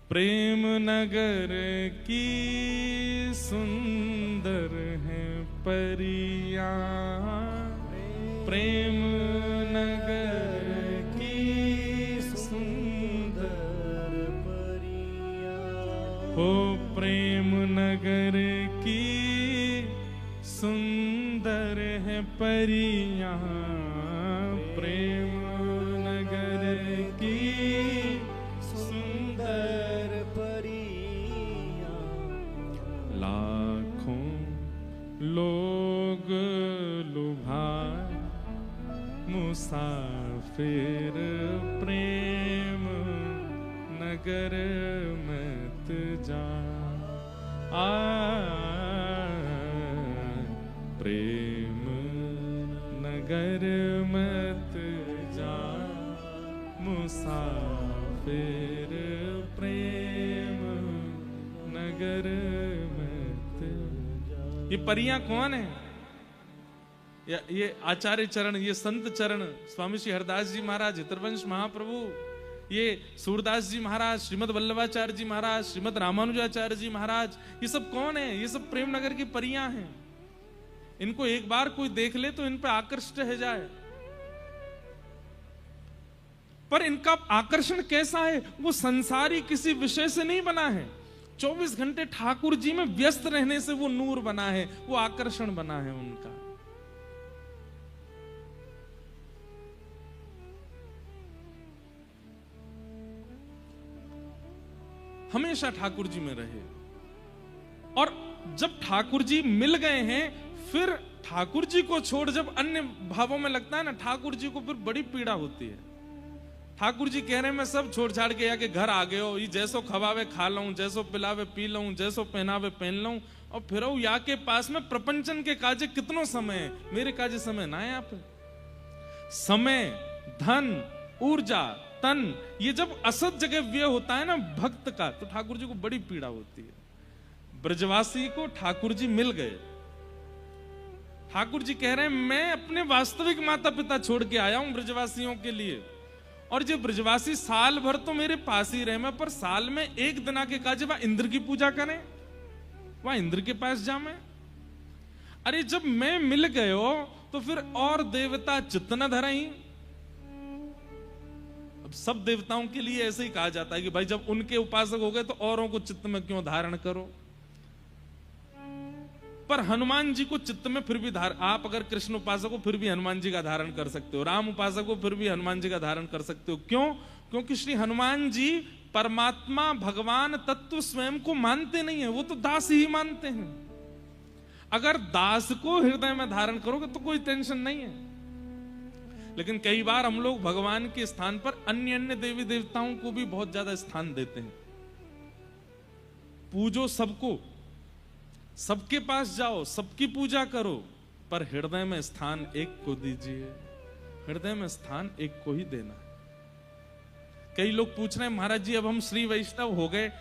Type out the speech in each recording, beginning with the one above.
प्रेम नगर की सुंदर है परियां, प्रेम नगर की सुंदर परियां, हो प्रेम नगर की सुंदर है परियां, प्रेम नगर की सुंदर परियां, लाखों लोग लुभाए मुसाफिर प्रेम नगर मत जा, प्रेम नगर मत जा मुसाफिर प्रेम नगर मत जा। ये परियां कौन है? ये आचार्य चरण, ये संत चरण, स्वामी श्री हरदास जी महाराज, हितरवंश महाप्रभु, ये सूरदास जी महाराज, श्रीमद वल्लभाचार्य जी महाराज, श्रीमद रामानुजाचार्य जी महाराज, ये सब कौन है? ये सब प्रेम नगर की परियां हैं। इनको एक बार कोई देख ले तो इन पे आकृष्ट हो जाए। पर इनका आकर्षण कैसा है? वो संसारी किसी विषय से नहीं बना है, 24 घंटे ठाकुर जी में व्यस्त रहने से वो नूर बना है, वो आकर्षण बना है उनका। हमेशा ठाकुर जी में रहे। और जब ठाकुर जी मिल गए हैं, फिर ठाकुर जी को छोड़ जब अन्य भावों में लगता है ना, ठाकुर जी को फिर बड़ी पीड़ा होती है। ठाकुर जी कह रहे हैं मैं सब छोड़ छाड़ के आके घर आ गए हो, ये जैसो खवावे खा लऊं, जैसो पिलावे पी लऊं, जैसो पहनावे पहन लऊं, और फिर या के पास में प्रपंचन के काजे कितनो समय है, मेरे काजे समय ना है। आप समय, धन, ऊर्जा, तन, ये जब असत जगह व्यय होता है ना भक्त का, तो ठाकुर जी को बड़ी पीड़ा होती है। ब्रजवासी को ठाकुर जी मिल गए। ठाकुर जी कह रहे हैं मैं अपने वास्तविक माता पिता छोड़ के आया हूं ब्रजवासियों के लिए, और जो ब्रजवासी साल भर तो मेरे पास ही रहे, मैं पर साल में एक दिन के काजे वहां इंद्र की पूजा करें, वहां इंद्र के पास जामे। अरे जब मैं मिल गए हो तो फिर और देवता चित्त न धरई। अब सब देवताओं के लिए ऐसे ही कहा जाता है कि भाई जब उनके उपासक हो गए तो औरों को चित्त में क्यों धारण करो। पर हनुमान जी को चित्त में फिर भी आप अगर कृष्ण उपासक हो फिर भी हनुमान जी का धारण कर सकते हो, राम उपासक हो फिर भी हनुमान जी का धारण कर सकते हो। क्यों? क्योंकि श्री हनुमान जी परमात्मा भगवान तत्व स्वयं को मानते नहीं है, वो तो दास ही मानते हैं। अगर दास को हृदय में धारण करोगे तो कोई टेंशन नहीं है। लेकिन कई बार हम लोग भगवान के स्थान पर अन्य अन्य देवी देवताओं को भी बहुत ज्यादा स्थान देते हैं। पूजो सबको, सबके पास जाओ, सबकी पूजा करो, पर हृदय में स्थान एक को दीजिए। हृदय में स्थान एक को ही देना। कई लोग पूछ रहे हैं महाराज जी अब हम श्री वैष्णव हो गए,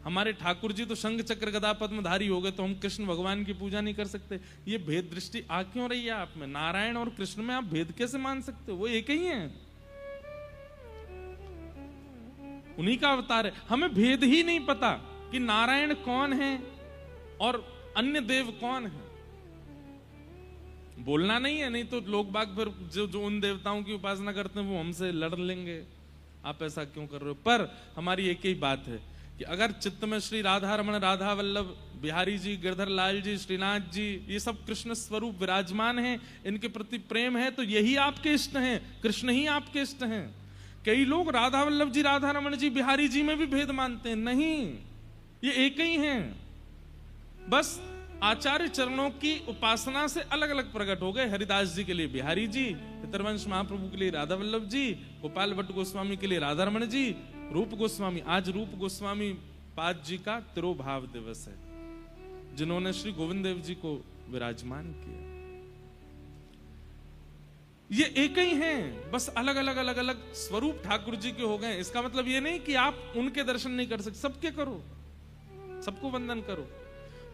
हमारे ठाकुर जी तो शंख चक्र गदा पद्मधारी हो गए, तो हम कृष्ण भगवान की पूजा नहीं कर सकते। ये भेद दृष्टि आ क्यों रही है आप में? नारायण और कृष्ण में आप भेद कैसे मान सकते हो? वो एक ही हैं, उन्हीं का अवतार है। हमें भेद ही नहीं पता कि नारायण कौन है और अन्य देव कौन है। बोलना नहीं है, नहीं तो लोग बाग फिर जो उन देवताओं की उपासना करते हैं वो हमसे लड़ लेंगे, आप ऐसा क्यों कर रहे हो। पर हमारी एक ही बात है कि अगर चित्त में श्री राधा रमण, राधा वल्लभ, बिहारी जी, गिरधर लाल जी, श्रीनाथ जी, ये सब कृष्ण स्वरूप विराजमान हैं, इनके प्रति प्रेम है तो यही आपके इष्ट हैं, कृष्ण ही आपके इष्ट हैं। कई लोग राधा वल्लभ जी, राधा रमण जी, बिहारी जी में भी भेद मानते हैं। नहीं, ये एक ही हैं, बस आचार्य चरणों की उपासना से अलग अलग प्रकट हो गए। हरिदास जी के लिए बिहारी जी, हितरवंश महाप्रभु के लिए राधा वल्लभ जी, गोपाल भट्ट गोस्वामी के लिए राधा रमण जी, रूप गोस्वामी, आज रूप गोस्वामी पाद जी का तिरोभाव दिवस है, जिन्होंने श्री गोविंद देव जी को विराजमान किया। ये एक ही हैं, बस अलग अलग अलग अलग स्वरूप ठाकुर जी के हो गए। इसका मतलब ये नहीं कि आप उनके दर्शन नहीं कर सकते, सबके करो, सबको वंदन करो।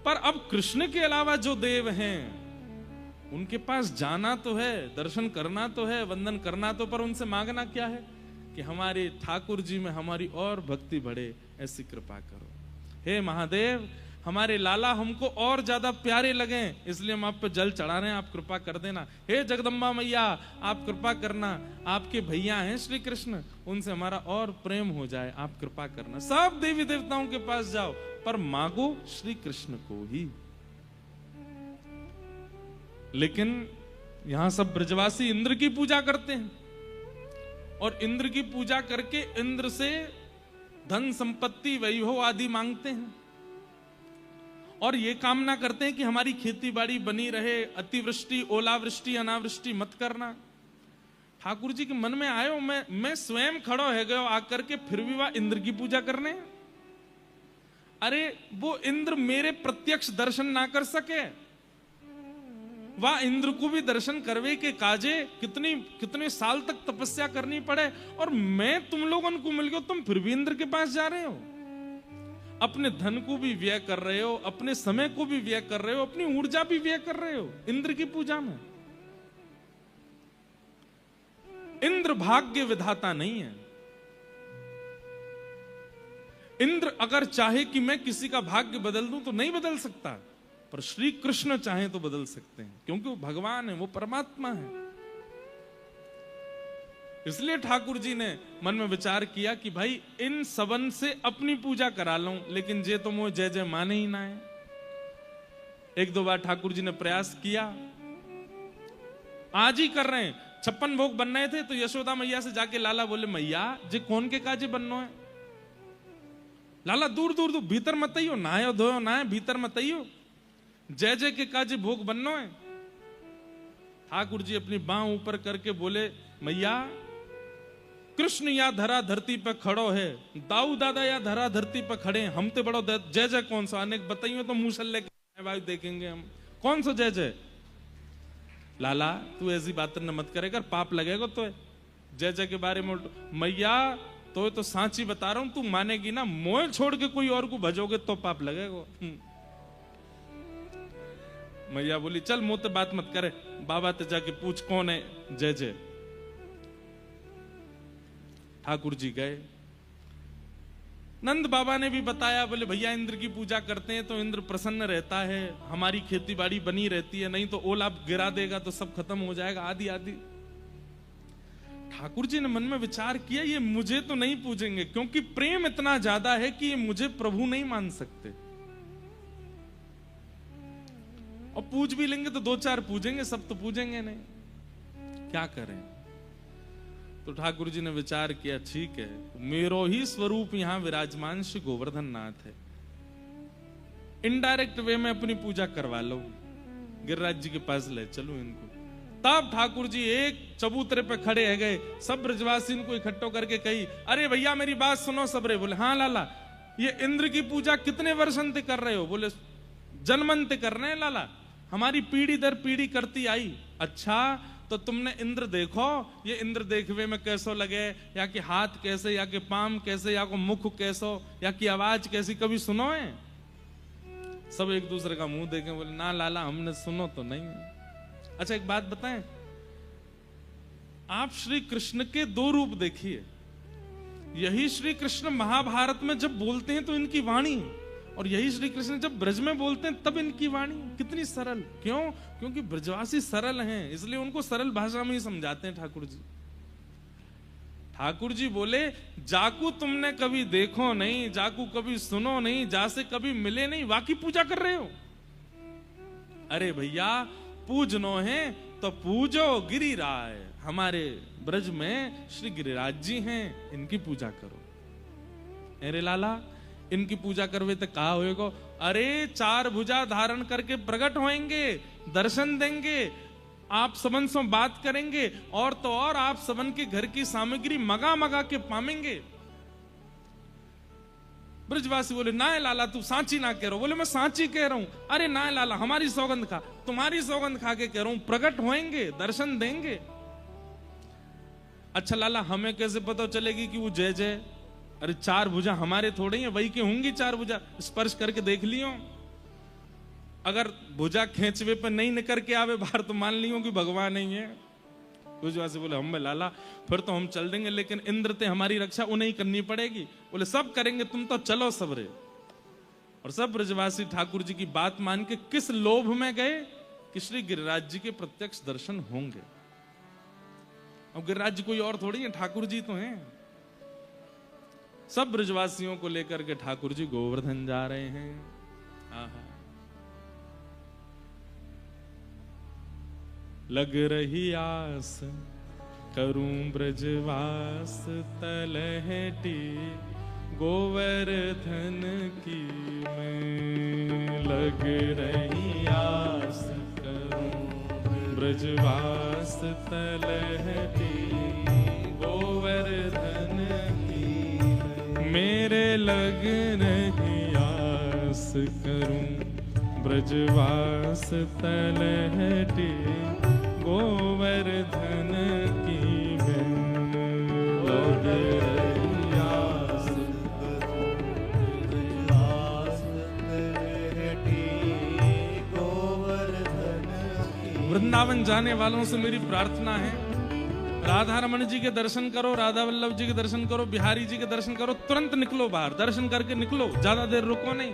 पर अब कृष्ण के अलावा जो देव हैं उनके पास जाना तो है, दर्शन करना तो है, वंदन करना तो, पर उनसे मांगना क्या है? कि हमारे ठाकुर जी में हमारी और भक्ति बढ़े, ऐसी कृपा करो। हे महादेव, हमारे लाला हमको और ज्यादा प्यारे लगे, इसलिए हम आप पे जल चढ़ा रहे हैं, आप कृपा कर देना। हे जगदम्बा मैया, आप कृपा करना, आपके भैया हैं श्री कृष्ण, उनसे हमारा और प्रेम हो जाए, आप कृपा करना। सब देवी देवताओं के पास जाओ, पर मांगो श्री कृष्ण को ही। लेकिन यहां सब ब्रजवासी इंद्र की पूजा करते हैं, और इंद्र की पूजा करके इंद्र से धन संपत्ति वैभव आदि मांगते हैं, और ये कामना करते हैं कि हमारी खेती बाड़ी बनी रहे, अतिवृष्टि ओलावृष्टि अनावृष्टि मत करना। ठाकुर जी के मन में आयो, मैं स्वयं खड़ो है गयो आकर के, फिर भी वह इंद्र की पूजा करने। अरे वो इंद्र मेरे प्रत्यक्ष दर्शन ना कर सके, वह इंद्र को भी दर्शन करवे के काजे कितने साल तक तपस्या करनी पड़े, और मैं तुम लोगों को मिल गया, तुम फिर भी इंद्र के पास जा रहे हो। अपने धन को भी व्यय कर रहे हो, अपने समय को भी व्यय कर रहे हो, अपनी ऊर्जा भी व्यय कर रहे हो इंद्र की पूजा में। इंद्र भाग्य विधाता नहीं है। इंद्र अगर चाहे कि मैं किसी का भाग्य बदल दूं तो नहीं बदल सकता, पर श्री कृष्ण चाहे तो बदल सकते हैं, क्योंकि वो भगवान है, वो परमात्मा है। इसलिए ठाकुर जी ने मन में विचार किया कि भाई इन सबन से अपनी पूजा करा लूं, लेकिन जे तो मुझे जय जय माने ही ना है। एक दो बार ठाकुर जी ने प्रयास किया, आज ही कर रहे हैं। 56 भोग बन रहे थे तो यशोदा मैया से जाके लाला बोले, मैया जे कौन के काजे बननो है? लाला दूर दूर दूर भीतर मत आइयो, नहायो धोयो ना है, भीतर मत आइयो, जय जय के काजे भोग बननो है। ठाकुर जी अपनी बांह ऊपर करके बोले, मैया कृष्ण या धरा धरती पर खड़ो है, दाऊ दादा या धरा धरती पर खड़े हैं, हम तो बड़ो जय जय कौन सा अनेक बताइयो तो मूसल लेके देखेंगे हम, कौन सा जय जय। लाला तू ऐसी बात न मत करेगा, पाप लगेगा तो जय जय के बारे में। मैया तो सांची बता रहा हूं, तू मानेगी ना, मोह छोड़ के कोई और को भजोगे तो पाप लगेगा। मैया बोली चल मुंह ते बात मत करे, बाबा ते जाके पूछ कौन है जय जय। ठाकुर जी गए, नंद बाबा ने भी बताया, बोले भैया इंद्र की पूजा करते हैं तो इंद्र प्रसन्न रहता है, हमारी खेती बाड़ी बनी रहती है, नहीं तो ओला गिरा देगा तो सब खत्म हो जाएगा, आदि आदि। ठाकुर जी ने मन में विचार किया, ये मुझे तो नहीं पूजेंगे, क्योंकि प्रेम इतना ज्यादा है कि ये मुझे प्रभु नहीं मान सकते, और पूज भी लेंगे तो 2-4 पूजेंगे, सब तो पूजेंगे नहीं, क्या करें। तो ठाकुर जी ने विचार किया, ठीक है, मेरो ही स्वरूप यहां विराजमान श्री गोवर्धन नाथ है, इनडायरेक्ट वे में अपनी पूजा करवा लो, गिरिराज जी के पास ले चलो इनको। तब ठाकुर जी एक चबूतरे पे खड़े है गए, सब ब्रजवासी इनको इकट्ठो करके कही, अरे भैया मेरी बात सुनो सबरे। बोले हाँ लाला, ये इंद्र की पूजा कितने वर्षों से कर रहे हो? बोले जन्मन से कर रहे हैं लाला, हमारी पीढ़ी दर पीढ़ी करती आई। अच्छा तो तुमने इंद्र देखो, ये इंद्र देखवे में कैसो लगे, या कि हाथ कैसे, या कि पाम कैसे, या को मुख कैसो, या कि आवाज कैसी, कभी सुनो है? सब एक दूसरे का मुंह देखें, बोले ना लाला हमने सुनो तो नहीं। अच्छा एक बात बताएं, आप श्री कृष्ण के 2 रूप देखिए, यही श्री कृष्ण महाभारत में जब बोलते हैं तो इनकी वाणी, और यही श्री कृष्ण जब ब्रज में बोलते हैं तब इनकी वाणी कितनी सरल। क्यों? क्योंकि ब्रजवासी सरल हैं, इसलिए उनको सरल भाषा में ही समझाते हैं ठाकुर जी। ठाकुर जी बोले, जाकू तुमने कभी देखो नहीं, जाकू कभी सुनो नहीं, जासे कभी मिले नहीं, वाकी पूजा कर रहे हो। अरे भैया पूजनो है तो पूजो गिरिराज, हमारे ब्रज में श्री गिरिराज जी हैं, इनकी पूजा करो। अरे लाला इनकी पूजा करवे तो कहा होएगा, अरे 4 भुजा धारण करके प्रकट होएंगे, दर्शन देंगे, आप सबन से बात करेंगे, और तो और आप सबन के घर की सामग्री मगा मगा के पामेंगे। ब्रजवासी बोले ना लाला तू सांची ना कह रहा। बोले मैं सांची कह रहा हूं। अरे ना लाला हमारी सौगंध खा, तुम्हारी सौगंध खा के कह रहा हूं, प्रकट होएंगे, दर्शन देंगे। अच्छा लाला हमें कैसे पता चलेगी कि वो जय जय? अरे 4 भुजा हमारे थोड़े ही, वही के होंगी 4 भुजा, स्पर्श करके देख लियो, अगर भुजा खेचवे पे नहीं निकल के आवे बाहर तो मान लियो कि भगवान नहीं है। ब्रजवासी बोले हम लाला फिर तो हम चल देंगे, लेकिन इंद्र ते हमारी रक्षा उन्हें ही करनी पड़ेगी। बोले सब करेंगे, तुम तो चलो सबरे। और सब ब्रजवासी ठाकुर जी की बात मान के किस लोभ में गए कि श्री गिरिराज जी के प्रत्यक्ष दर्शन होंगे। अब गिरिराज जी कोई और थोड़ी है, ठाकुर जी तो हैं। सब ब्रजवासियों को लेकर के ठाकुर जी गोवर्धन जा रहे हैं। आहा, लग रही आस करूं ब्रजवास तलहटी गोवर्धन की मैं। लग रही आस करूं ब्रजवास तलहटी गोवर्धन की। मेरे लग रही आस करूं ब्रजवास तलहटी गोवर्धन की मैं। लग रही आस ब्रजवास तलहटी गोवर्धन की। वृंदावन जाने वालों से मेरी प्रार्थना है, राधा रमन जी के दर्शन करो, राधा वल्लभ जी के दर्शन करो, बिहारी जी के दर्शन करो, तुरंत निकलो बाहर, दर्शन करके निकलो, ज्यादा देर रुको नहीं।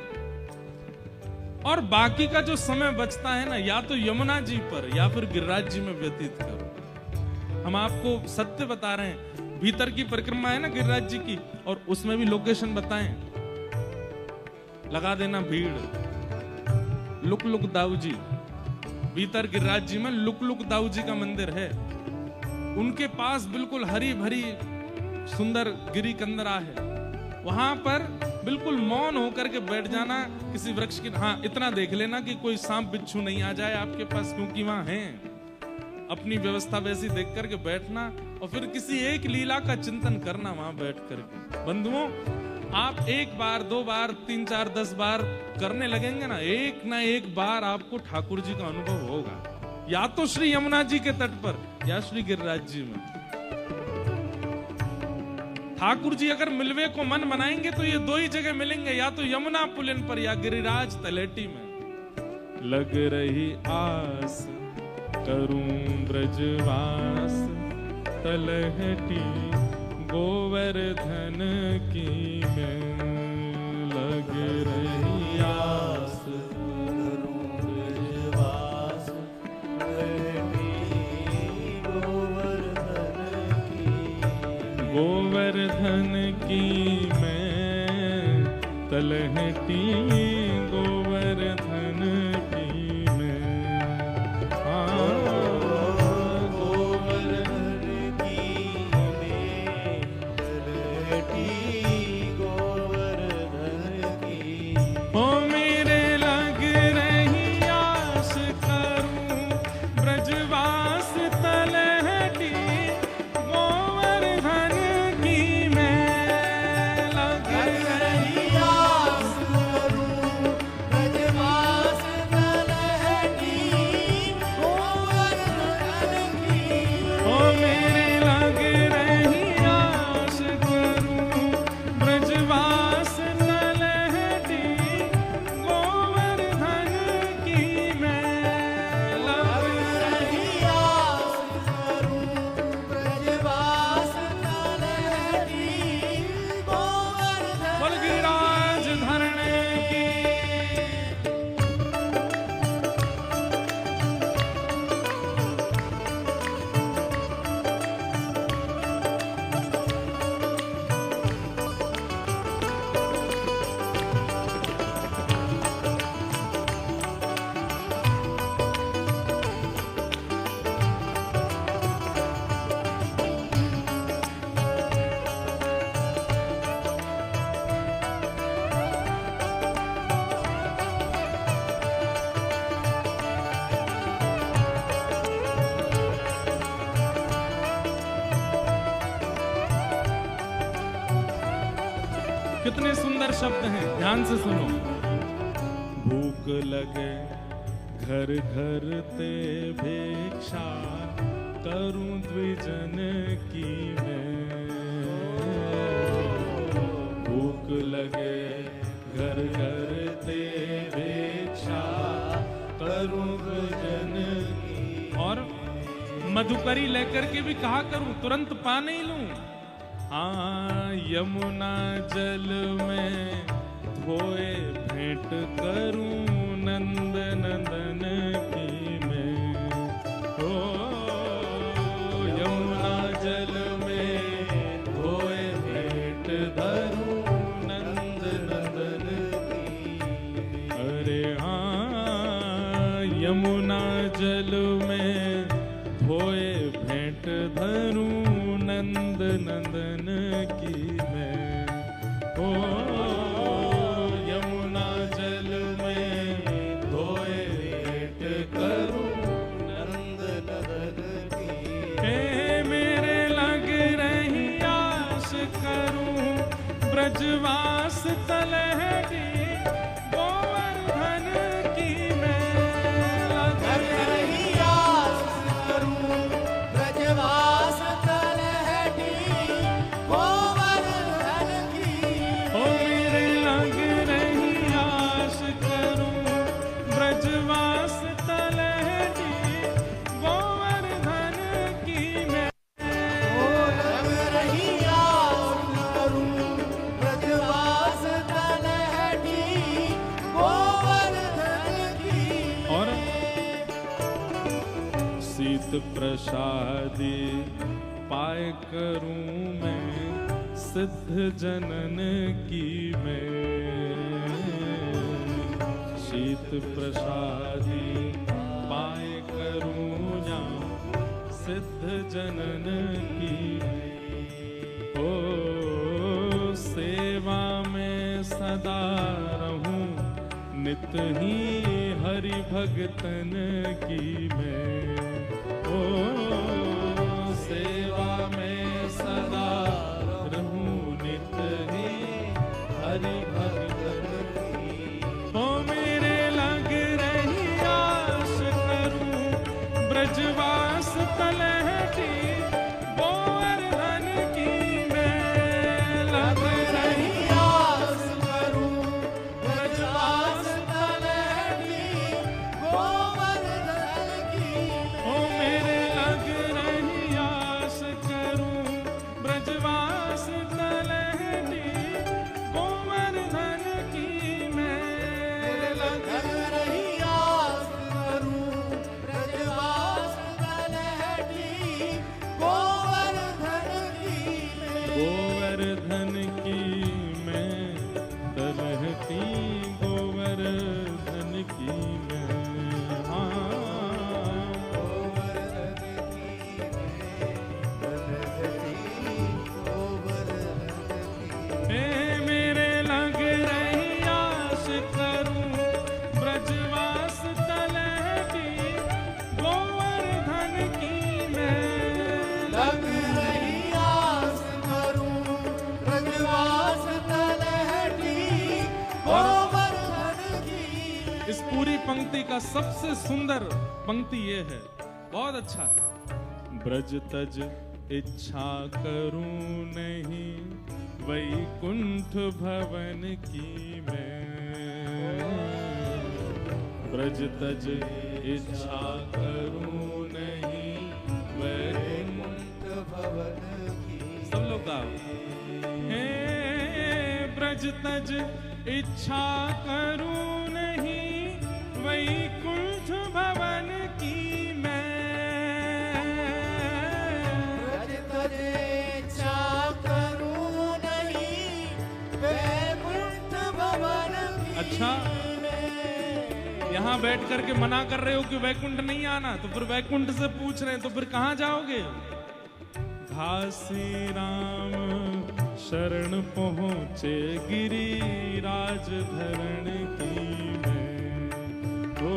और बाकी का जो समय बचता है ना, या तो यमुना जी पर या फिर गिरिराज जी में व्यतीत करो। हम आपको सत्य बता रहे हैं, भीतर की परिक्रमा है ना गिरिराज जी की, और उसमें भी लोकेशन बताएं, लगा देना भीड़। लुक लुक दाऊ जी, भीतर गिरिराज जी में लुक लुक दाऊ जी का मंदिर है। उनके पास बिल्कुल हरी भरी सुंदर गिरी कंदरा है, वहां पर बिल्कुल मौन होकर के बैठ जाना किसी वृक्ष की। हाँ, इतना देख लेना कि कोई सांप बिच्छू नहीं आ जाए आपके पास, क्योंकि वहां हैं। अपनी व्यवस्था वैसी देख करके बैठना और फिर किसी एक लीला का चिंतन करना वहां बैठ करके। बंधुओं, आप एक बार, दो बार, 3, 4, 10 बार करने लगेंगे ना एक बार आपको ठाकुर जी का अनुभव होगा, या तो श्री यमुना जी के तट पर या श्री गिरिराज जी में। ठाकुर जी अगर मिलवे को मन बनाएंगे तो ये दो ही जगह मिलेंगे, या तो यमुना पुलिन पर या गिरिराज तलेटी में। लग रही आस करूं ब्रजवास तलहटी गोवर्धन की मैं। लग रही आस करूं ब्रजवास तलहटी गोवर्धन की मैं। तलहटी गोवर्धन की मैं। गोवर्धन की मैं, तलहटी गोवर्धन की। ओ मेरे लग रही आस करूं ब्रजवास तलहटी गोवर्धन की मैं। लग रही आस करूं ब्रजवास तलहटी गोवर्धन की। ओ मेरे लग रही आस करूं ब्रजवास तलहटी गोवर्धन की मैं। लग रही आस करूं ब्रजवास तलहटी गोवर्धन। बोल गिरिराज धरने की। कितने सुंदर शब्द हैं, ध्यान से सुनो। भूख लगे घर घर ते भिक्षा करूं द्विजन की मैं। भूख लगे घर घर ते भिक्षा करूं द्विजन की। और मधुकरी लेकर के भी कहा करूं, तुरंत पा नहीं लूं। हाँ यमुना जल में धोए भेंट करूं नंद नंदन की मैं। ओ यमुना जल में धोए भेंट धरूं नंद नंदन की। अरे हाँ यमुना जल में धोए भेंट धरूं नंद नंदन की मैं। ओ यमुना जल में धोए भेंट करूं नंद नंदन की। हे मेरे लग रही आस करूं ब्रजवास तलहटी गोवर्धन की मैं। लग रही आस करूं ब्रजवास तलहटी गोवर्धन की। ओ मेरे लग रही आस करूं ब्रजवास तलहटी गोवर्धन की मैं। ओ लग रही आस करूं ब्रजवास तलहटी गोवर्धन की। और शीत प्रसादी पाए करूं मैं सिद्ध जनन की मैं। शीत प्रसादी पाए करूं या सिद्ध जनन की। ओ सेवा में सदा रहूं नित ही हरि भगतन की मैं। ओ सेवा में सदा रहूं नित ही हरि भगतन की। ओ मेरे लग रही आस करूं ब्रजवास तलहटी गोवर्धन की मैं। लग रही आस करूं ब्रजवास तलहटी गोवर्धन की। ओ मेरे लग रही आस करूं ब्रजवास तलहटी गोवर्धन की मैं। लग रही आस करूं ब्रजवास तलहटी गोवर्धन की मैं। गोवर्धन की मैं तलहटी गोवर्धन की मैं। हाँ हे मेरे लग रही आस करूं ब्रजवास तलहटी गोवर्धन की मैं। लग रही आस करूं ब्रजवास तलहटी गोवर्धन की। इस पूरी पंक्ति का सबसे सुंदर पंक्ति ये है, बहुत अच्छा है। ब्रज तज इच्छा करूं नहीं वैकुंठ भवन की मैं। ब्रज तज इच्छा करूं नहीं वैकुंठ भवन की। सब लोग गाओ। हे ब्रज तज इच्छा करूं नहीं वैकुंठ भवन की मैं। ब्रज तज इच्छा करूं नहीं वैकुंठ भवन की अच्छा मैं। यहाँ बैठ करके मना कर रहे हो कि वैकुंठ नहीं आना, तो फिर वैकुंठ से पूछ रहे हैं, तो फिर कहाँ जाओगे? घासी राम शरण पहुँचे गिरिराज धरण की मैं। ओ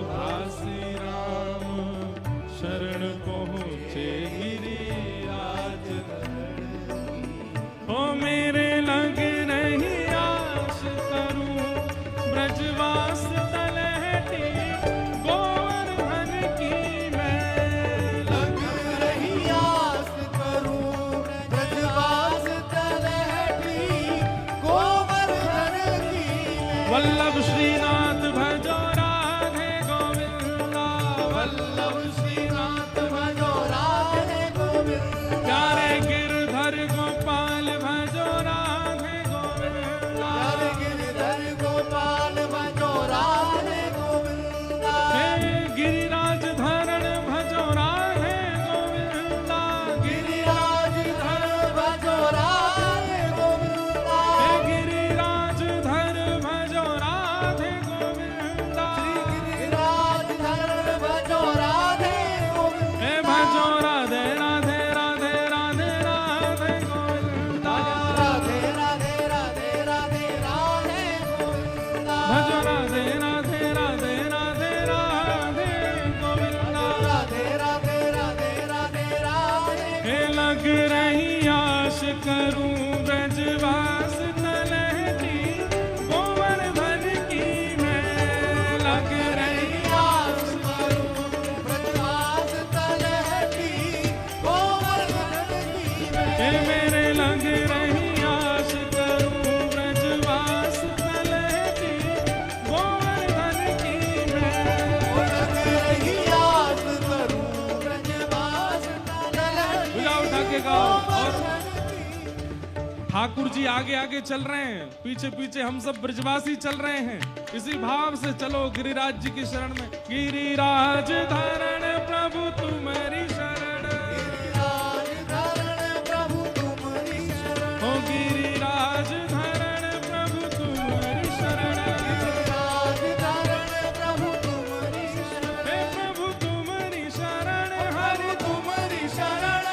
घासी राम शरण पहुँचे गिरिराज धरण की। ओ मेरे लग रही आस करूं ब्रजवास तलहटी गोवर्धन की मैं। लग रही आस करूं ब्रजवास तलहटी गोवर्धन की मैं। वल्लभ श्रीनाथ भजो राधे गोविंदा। वल्लभ श्रीनाथ ठाकुर जी आगे आगे चल रहे हैं, पीछे पीछे हम सब ब्रजवासी चल रहे हैं। इसी भाव से चलो गिरिराज जी की शरण में। गिरिराज धारण प्रभु तुम्हारी शरण, गिरिराज धारण प्रभु तुम्हारी शरण, ओ गिरिराज धारण प्रभु तुम्हारी शरण, गिरिराज धारण प्रभु तुम्हारी शरण, हे प्रभु तुम्हारी शरण, हरि तुम्हारी शरण,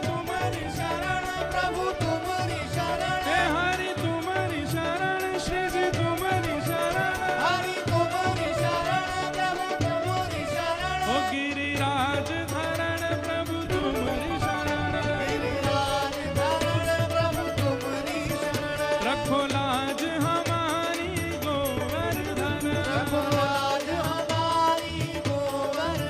तुम्हारी शरण प्रभु तुम्हारी शरण, हे हरि तुम्हारी शरण, श्री जी तुम्हारी शरण, हरि तुम्हारी शरण प्रभु तुम्हारी शरण, ओ गिरिराज धारण प्रभु तुम्हारी शरण, गिरिराज धारण प्रभु तुम्हारी शरण, रखो लाज हमारी गोवर्धन, रखो लाज हमारी गोवर्धन,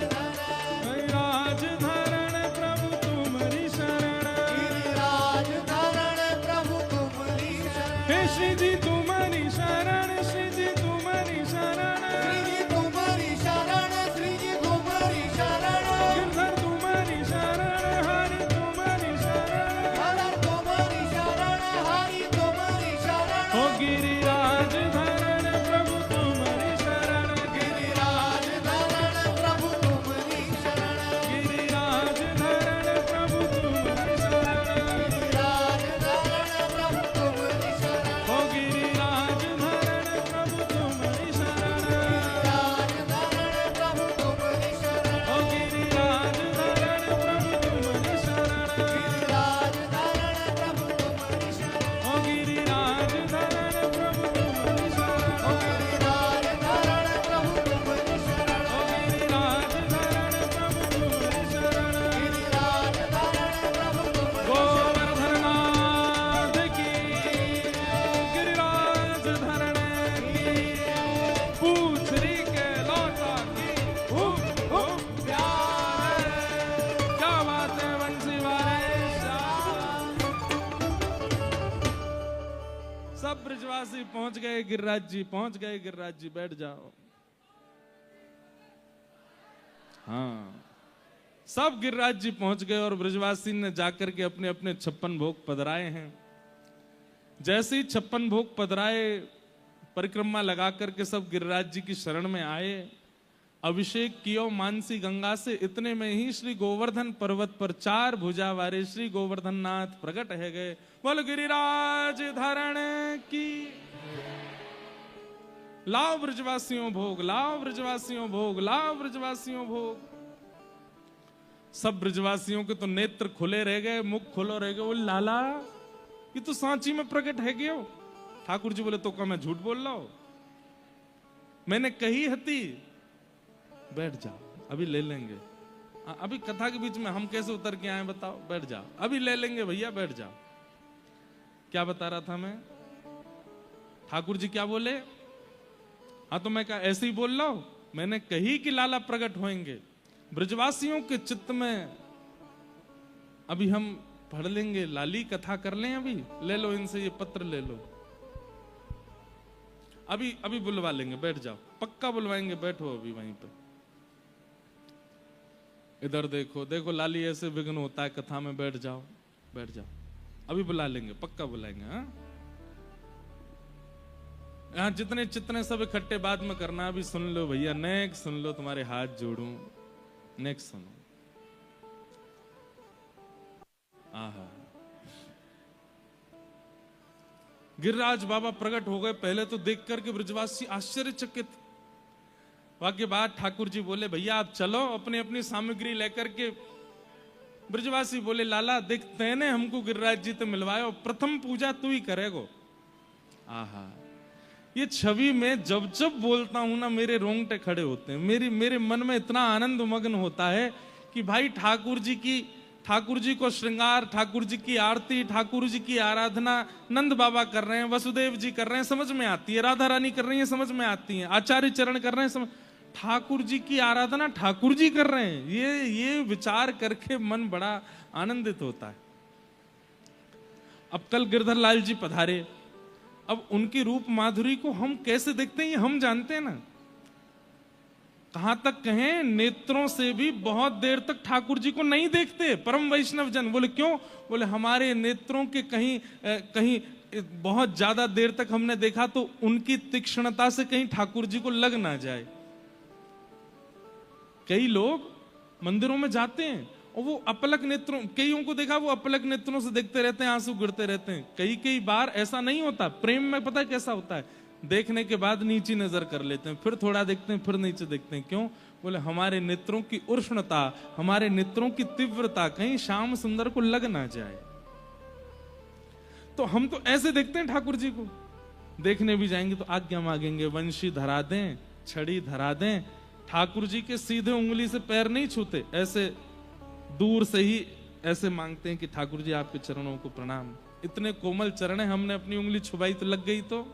गिरिराज धारण प्रभु तुम्हारी शरण, गिरिराज धारण प्रभु तुम्हारी शरण, हे श्री जी तुम्हारी शरण, श्री जी तुम्हारी शरण, श्री जी तुम्हारी शरण, श्री जी तुम्हारी शरण, गिरधर तुम्हारी शरण, हरि तुम्हारी शरण, हर तुम्हारी शरण, हरि तुम्हारी शरण, ओ गिरिराज धारण प्रभु तुम्हारी शरण, गिरिराज धारण प्रभु तुम्हारी शरण, गिरिराज धारण प्रभु तुम्हारी शरण, गिरिराज धारण प्रभु तुम्हारी शरण, ओ गिरिराज धारण प्रभु तुम्हारी शरण, गिरिराज धारण प्रभु तुम्हारी शरण, ओ गिरिराज धारण प्रभु तुम्हारी शरण, गिरिराज धारण प्रभु तुम्हारी शरण, ओ गिरिराज धारण प्रभु तुम्हारी शरण, ओ गिरिराज धारण प्रभु तुम्हारी शरण, ओ गिरिराज धारण प्रभु तुम्हारी शरण, गिरिराज धारण प्रभु तुम्हारी गोवर्धननाथ की, गिरिराज धरण की, पूछरी के लौटा की, प्यार है। क्या बात है बंसी वाले श्याम। सब ब्रजवासी पहुंच गए, गिरिराज जी पहुंच गए। गिरिराज जी बैठ जाओ। हाँ, सब गिरिराज जी पहुंच गए और ब्रजवासी ने जाकर के अपने अपने 56 भोग पधराए हैं। जैसे ही 56 भोग पधराए, परिक्रमा लगा करके सब गिरिराज जी की शरण में आए, अभिषेक कियो मानसी गंगा से। इतने में ही श्री गोवर्धन पर्वत पर 4 भुजा वाले श्री गोवर्धन नाथ प्रकट है गए। बोल गिरिराज धारण की। लाओ ब्रजवासियों भोग, लाओ ब्रजवासियों भोग, लाओ ब्रजवासियों भोग। सब ब्रजवासियों के तो नेत्र खुले रह गए, मुख खुलो रह गए। बोले लाला, ये तो सांची में प्रकट है गयो। ठाकुर जी बोले तो क्या मैं झूठ बोल रहा हूं? मैंने कही हती। बैठ जाओ, अभी ले लेंगे। अभी कथा के बीच में हम कैसे उतर के आए बताओ? बैठ जाओ, अभी ले लेंगे भैया, बैठ जाओ। क्या बता रहा था मैं? ठाकुर जी क्या बोले? हाँ तो मैं क्या ऐसे ही बोल रहा हूं? मैंने कही कि लाला प्रकट होंगे। ब्रजवासियों के चित्त में अभी हम पढ़ लेंगे, लाली कथा कर लें। अभी ले लो इनसे ये पत्र ले लो, अभी अभी बुलवा लेंगे। बैठ जाओ, पक्का बुलवाएंगे। बैठो अभी वहीं पे। इधर देखो, देखो लाली ऐसे विघ्न होता है कथा में। बैठ जाओ, बैठ जाओ, अभी बुला लेंगे, पक्का बुलाएंगे। हाँ, यहाँ जितने चितने सब इकट्ठे बाद में करना। अभी सुन लो भैया, नेक्स्ट सुन लो, तुम्हारे हाथ जोड़ूं। नेक्स्ट सुनो। आहा, गिरिराज बाबा प्रकट हो गए। पहले तो देख करके ब्रजवासी आश्चर्यचकित। वाक्य बाद ठाकुर जी बोले भैया आप चलो अपनी अपनी सामग्री लेकर के। ब्रजवासी बोले लाला देख, तेने हमको गिरिराज जी तो मिलवायो, प्रथम पूजा तू ही करेगो। आहा, ये छवि में जब जब बोलता हूं ना, मेरे रोंगटे खड़े होते हैं। मेरे मन में इतना आनंद मग्न होता है कि भाई ठाकुर जी को श्रृंगार, ठाकुर जी की आरती, ठाकुर जी की आराधना नंद बाबा कर रहे हैं, वसुदेव जी कर रहे हैं, समझ में आती है। राधा रानी कर रही है, समझ में आती है। आचार्य चरण कर रहे हैं, समझ। ठाकुर जी की आराधना ठाकुर जी कर रहे हैं, ये विचार करके मन बड़ा आनंदित होता है। अब कल गिरधर लाल जी पधारे। अब उनकी रूप माधुरी को हम कैसे देखते हैं ये हम जानते हैं ना। कहां तक कहें, नेत्रों से भी बहुत देर तक ठाकुर जी को नहीं देखते परम वैष्णव जन। बोले क्यों? बोले हमारे नेत्रों के कहीं कहीं बहुत ज्यादा देर तक हमने देखा तो उनकी तीक्ष्णता से कहीं ठाकुर जी को लग ना जाए। कई लोग मंदिरों में जाते हैं और वो अपलक नेत्रों, कईयों को देखा वो अपलक नेत्रों से देखते रहते हैं, आंसू गिरते रहते हैं। कई बार ऐसा नहीं होता। प्रेम में पता है कैसा होता है, देखने के बाद नीची नजर कर लेते हैं, फिर थोड़ा देखते हैं, फिर नीचे देखते हैं। क्यों? बोले हमारे नेत्रों की उष्णता, हमारे नेत्रों की तीव्रता कहीं श्याम सुंदर को लग ना जाए। तो हम तो ऐसे देखते हैं ठाकुर जी को। देखने भी जाएंगे तो आज्ञा मांगेंगे, वंशी धरा दें, छड़ी धरा दें। ठाकुर जी के सीधे उंगली से पैर नहीं छूते, ऐसे दूर से ही ऐसे मांगते हैं कि ठाकुर जी आपके चरणों को प्रणाम। इतने कोमल चरण है, हमने अपनी उंगली छुपाई तो लग गई। तो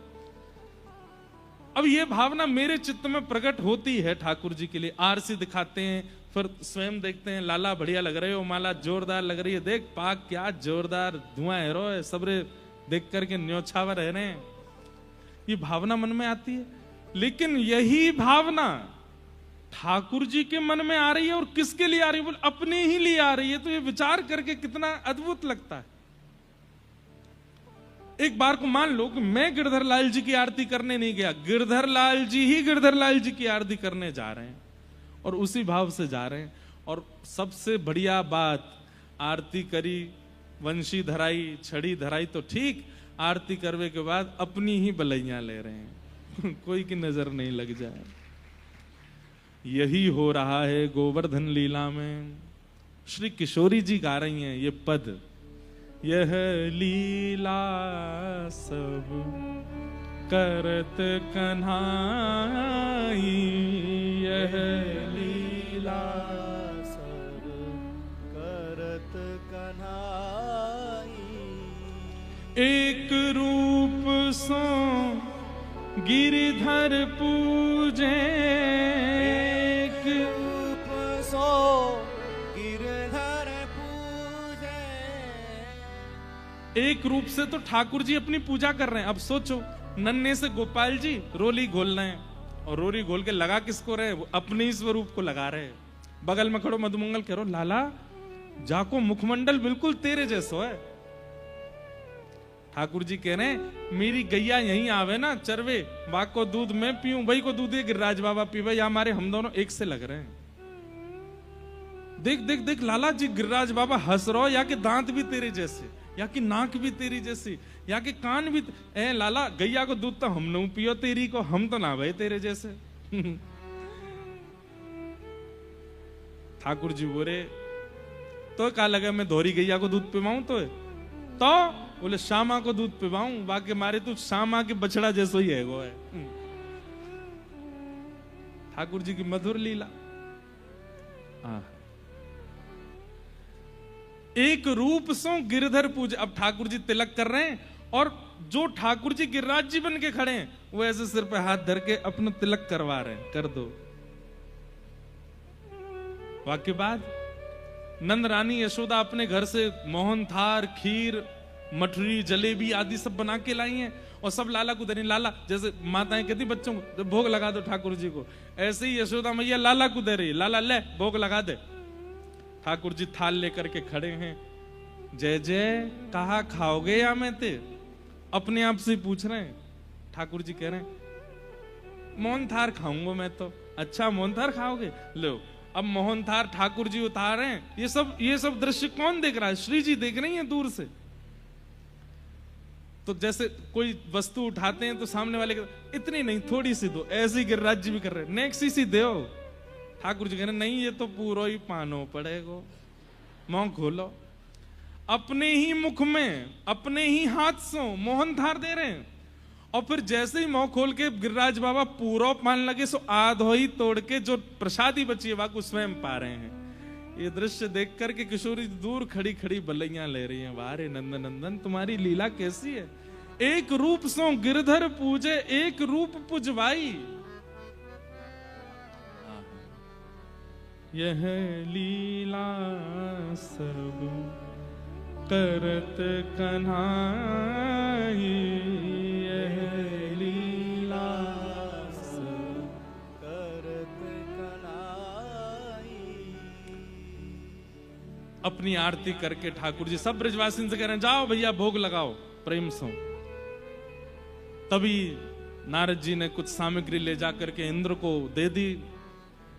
अब ये भावना मेरे चित्त में प्रकट होती है ठाकुर जी के लिए। आरसी दिखाते हैं, फिर स्वयं देखते हैं, लाला बढ़िया लग रहे हो, माला जोरदार लग रही है, देख पाक क्या जोरदार धुआं है रो, सबरे देख करके न्योछावर रह रहे हैं। ये भावना मन में आती है। लेकिन यही भावना ठाकुर जी के मन में आ रही है, और किसके लिए आ रही है? बोले अपने ही लिए आ रही है। तो ये विचार करके कितना अद्भुत लगता है। एक बार को मान लो कि मैं गिरधर लाल जी की आरती करने नहीं गया, गिरधर लाल जी ही गिरधर लाल जी की आरती करने जा रहे हैं और उसी भाव से जा रहे हैं। और सबसे बढ़िया बात, आरती करी, वंशी धराई, छड़ी धराई तो ठीक, आरती करने के बाद अपनी ही बलैया ले रहे हैं कोई की नजर नहीं लग जाए। यही हो रहा है गोवर्धन लीला में। श्री किशोरी जी गा रही हैं ये पद, यह लीला सब करत कन्हाई, यह लीला सब करत कन्हाई। एक रूप सो गिरधर पूजे, रूप सो गिरधर पूजे। एक रूप से तो ठाकुर जी अपनी पूजा कर रहे हैं। अब सोचो, नन्हे से गोपाल जी रोली घोल रहे हैं, और रोली घोल के लगा किसको रहे? वो अपने ही स्वरूप को लगा रहे हैं। बगल में खड़ो मधुमंगल कह रहो, लाला जाको मुखमंडल बिल्कुल तेरे जैसो है। ठाकुर जी कह रहे हैं मेरी गैया यहीं आवे ना चरवे, वाक को दूध मैं पीऊं, वही को दूध गिरिराज बाबा पीवे, या हमारे हम दोनों एक से लग रहे हैं। देख देख देख लाला जी, गिरिराज बाबा हंस रहो, या के दांत भी तेरे जैसे, या कि नाक भी तेरी जैसी, या के कान भी। ए लाला गैया को दूध तो हम नहीं पियो तेरी को, हम तो ना भाई तेरे जैसे ठाकुर जी बोले तो क्या लगा मैं धोरी गैया को दूध पिवाऊं? तो बोले श्यामा को दूध पिवाऊं, बाकी मारे तो श्यामा के बछड़ा जैसो ही है वो है। ठाकुर जी की मधुर लीला। एक रूप सो गिरधर पूजा। अब ठाकुर जी तिलक कर रहे हैं, और जो ठाकुर जी गिरिराज जी बन के खड़े हैं वो ऐसे सिर पे हाथ धर के अपना तिलक करवा रहे हैं, कर दो। वाक्य बाद नंद रानी यशोदा अपने घर से मोहन थार, खीर, मठरी, जलेबी आदि सब बना के लाई हैं, और सब लाला को दे रही। लाला जैसे माताएं कहती बच्चों को भोग लगा दो ठाकुर जी को, ऐसे ही यशोदा मैया लाला को दे रही, लाला ले भोग लगा दे। ठाकुर जी थाल लेकर के खड़े हैं। जय जय कहा खाओगे या मैं ते? अपने आप से पूछ रहे हैं। ठाकुर जी कह रहे हैं मोहन थार खाऊंगा मैं तो। अच्छा मोहन थार खाओगे, लो। अब मोहन थार ठाकुर जी उतार रहे हैं। ये सब दृश्य कौन देख रहा है? श्री जी देख रही हैं दूर से। तो जैसे कोई वस्तु उठाते हैं तो सामने वाले इतनी नहीं थोड़ी सी दो, ऐसे ही गिरिराज जी भी कर रहे हैं, नेक्स्ट सी दो। ठाकुर जी कह रहे नहीं ये तो पूरा ही पानो पड़ेगा, मुंह खोलो। अपने ही मुख में अपने ही हाथ से मोहन थार दे रहे हैं, और फिर जैसे ही मुंह खोल के गिरिराज बाबा पूरा पान लगे सो आधो ही तोड़ के जो प्रसादी बची है वाको स्वयं पा रहे हैं। ये दृश्य देख करके किशोरी दूर खड़ी खड़ी बलैया ले रही हैं। वारे नंदन नंदन तुम्हारी लीला कैसी है? एक रूप सो गिरधर पूजे, एक रूप पुजवाई। यह लीला सब करत कन्हाई, यह लीला करत कन्हाई। अपनी आरती करके ठाकुर जी सब ब्रजवासी से कह रहे हैं जाओ भैया भोग लगाओ प्रेम से। तभी नारद जी ने कुछ सामग्री ले जाकर के इंद्र को दे दी।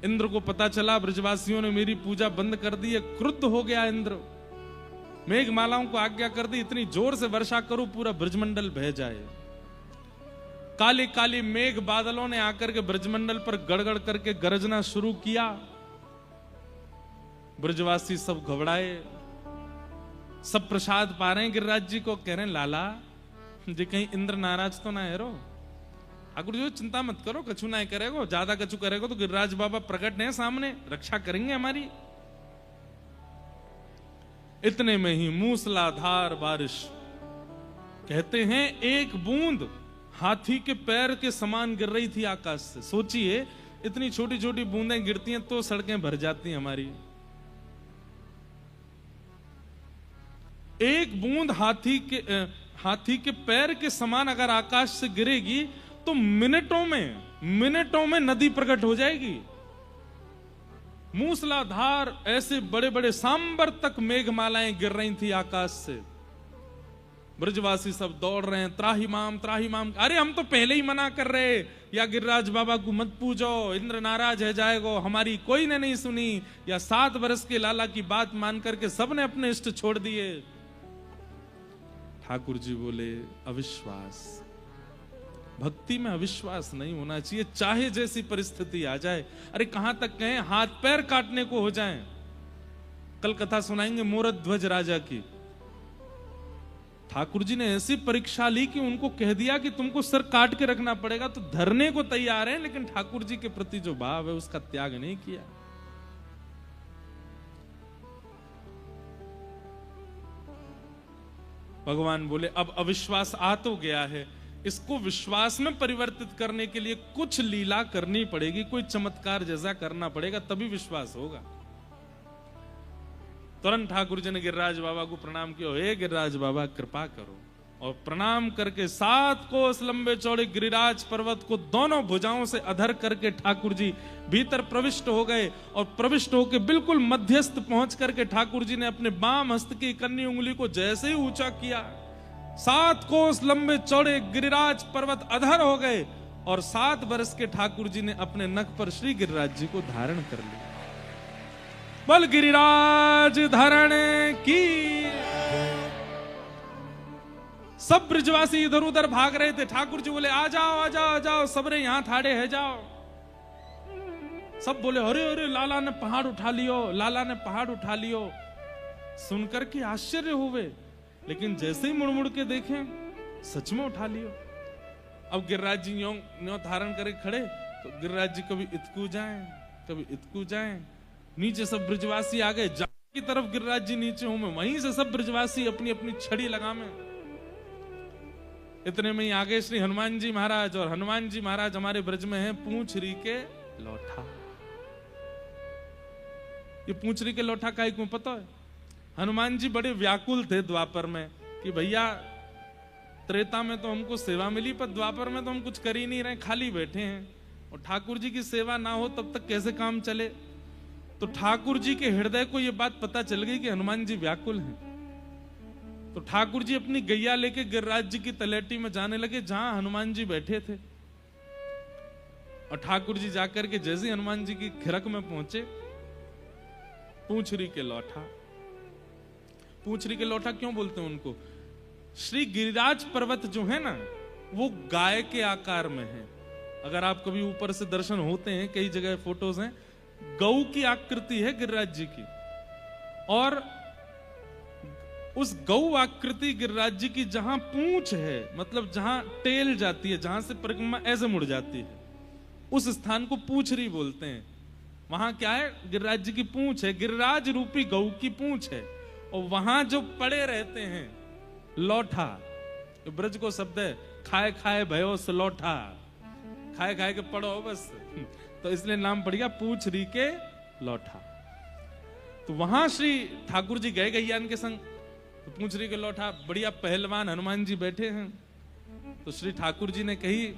इंद्र को पता चला ब्रजवासियों ने मेरी पूजा बंद कर दी है, क्रुद्ध हो गया इंद्र। मेघमालाओं को आज्ञा कर दी इतनी जोर से वर्षा करो पूरा ब्रजमंडल बह जाए। काली काली मेघ बादलों ने आकर के ब्रजमंडल पर गड़गड़ करके गरजना शुरू किया। ब्रजवासी सब घबराए, सब प्रसाद पा रहे हैं गिरिराज जी को, कह रहे हैं लाला जी कहीं इंद्र नाराज तो ना है रो। ठाकुर जी चिंता मत करो, कछु ना करेगो, ज्यादा कछु करेगो तो गिरिराज बाबा प्रकट है सामने, रक्षा करेंगे हमारी। इतने में ही मूसलाधार बारिश, कहते हैं एक बूंद हाथी के पैर के समान गिर रही थी आकाश से। सोचिए इतनी छोटी छोटी बूंदें गिरती हैं तो सड़कें भर जाती हैं हमारी। एक बूंद हाथी के पैर के समान अगर आकाश से गिरेगी तो मिनटों में नदी प्रकट हो जाएगी। मूसलाधार ऐसे बड़े बड़े सांबर तक मेघमालाएं गिर रही थी आकाश से। ब्रजवासी सब दौड़ रहे हैं, त्राहिमाम त्राहिमाम। अरे हम तो पहले ही मना कर रहे या गिरिराज बाबा को मत पूजो, इंद्र नाराज है जाएगो, हमारी कोई ने नहीं सुनी। या 7 वर्ष के लाला की बात मान करके सबने अपने इष्ट छोड़ दिए। ठाकुर जी बोले अविश्वास, भक्ति में अविश्वास नहीं होना चाहिए, चाहे जैसी परिस्थिति आ जाए। अरे कहां तक कहें हाथ पैर काटने को हो जाएं। कल कथा सुनाएंगे मोरत ध्वज राजा की। ठाकुर जी ने ऐसी परीक्षा ली कि उनको कह दिया कि तुमको सर काट के रखना पड़ेगा, तो धरने को तैयार हैं, लेकिन ठाकुर जी के प्रति जो भाव है उसका त्याग नहीं किया। भगवान बोले अब अविश्वास आ तो गया है, इसको विश्वास में परिवर्तित करने के लिए कुछ लीला करनी पड़ेगी, कोई चमत्कार जैसा करना पड़ेगा, तभी विश्वास होगा। तुरंत ठाकुर जी ने गिरिराज बाबा को प्रणाम किया, हे गिरिराज बाबा कृपा करो। और प्रणाम करके 7 कोस लंबे चौड़े गिरिराज पर्वत को दोनों भुजाओं से अधर करके ठाकुर जी भीतर प्रविष्ट हो गए। और प्रविष्ट होकर बिल्कुल मध्यस्थ पहुंच करके ठाकुर जी ने अपने बाम हस्त की कन्नी उंगली को जैसे ही ऊंचा किया, 7 कोस लंबे चौड़े गिरिराज पर्वत अधर हो गए। और 7 वर्ष के ठाकुर जी ने अपने नख पर श्री गिरिराज जी को धारण कर लिया। बल गिरिराज धारण की। सब ब्रजवासी इधर उधर भाग रहे थे। ठाकुर जी बोले आ जाओ आ जाओ आ जाओ, सबरे यहां थाड़े है जाओ। सब बोले अरे अरे लाला ने पहाड़ उठा लियो, लाला ने पहाड़ उठा लियो। सुनकर के आश्चर्य हुए, लेकिन जैसे ही मुड़ मुड़ के देखें सच में उठा लियो। अब गिरिराज जी यूं धारण करे खड़े, तो गिरिराज जी कभी इतकू जाएं कभी इतकू जाएं। नीचे सब ब्रजवासी आ गए, जहां की तरफ गिरिराज जी नीचे हूं मैं, वहीं से सब ब्रजवासी अपनी अपनी छड़ी लगामे। इतने में ही आगे श्री हनुमान जी महाराज, और हनुमान जी महाराज हमारे ब्रज में हैं पूंछरी के लोठा। ये पूंछरी के लोठा का क्यों पता है? हनुमान जी बड़े व्याकुल थे द्वापर में कि भैया त्रेता में तो हमको सेवा मिली, पर द्वापर में तो हम कुछ कर ही नहीं रहे, खाली बैठे हैं। और ठाकुर जी की सेवा ना हो तब तक कैसे काम चले। तो ठाकुर जी के हृदय को यह बात पता चल गई कि हनुमान जी व्याकुल हैं। तो ठाकुर जी अपनी गैया लेके गिरिराज जी की तलेटी में जाने लगे जहां हनुमान जी बैठे थे। और ठाकुर जी जाकर के जैसे हनुमान जी की खिरक में पहुंचे, पूंछरी के लोठा। पूंछरी के लोठा क्यों बोलते हैं उनको? श्री गिरिराज पर्वत जो है ना, वो गाय के आकार में है। अगर आप कभी ऊपर से दर्शन होते हैं, कई जगह फोटोज हैं, गऊ की आकृति है गिरिराज जी की। और उस गऊ आकृति गिरिराज जी की जहां पूंछ है, मतलब जहां टेल जाती है, जहां से परिक्रमा ऐसे मुड़ जाती है, उस स्थान को पूंछरी बोलते हैं। वहां क्या है? गिरिराज जी की पूंछ है, गिरिराज रूपी गऊ की पूंछ है। और वहां जो पड़े रहते हैं लौठा, ब्रज को शब्द है, खाए खाए भयो से लौठा, खाए खाए के पड़ो बस, तो इसलिए नाम पड़ गया पूंछरी के लौठा। तो वहां श्री ठाकुर जी गए गैयान के संग, तो पूंछरी के लौठा बढ़िया पहलवान हनुमान जी बैठे हैं। तो श्री ठाकुर जी ने कही,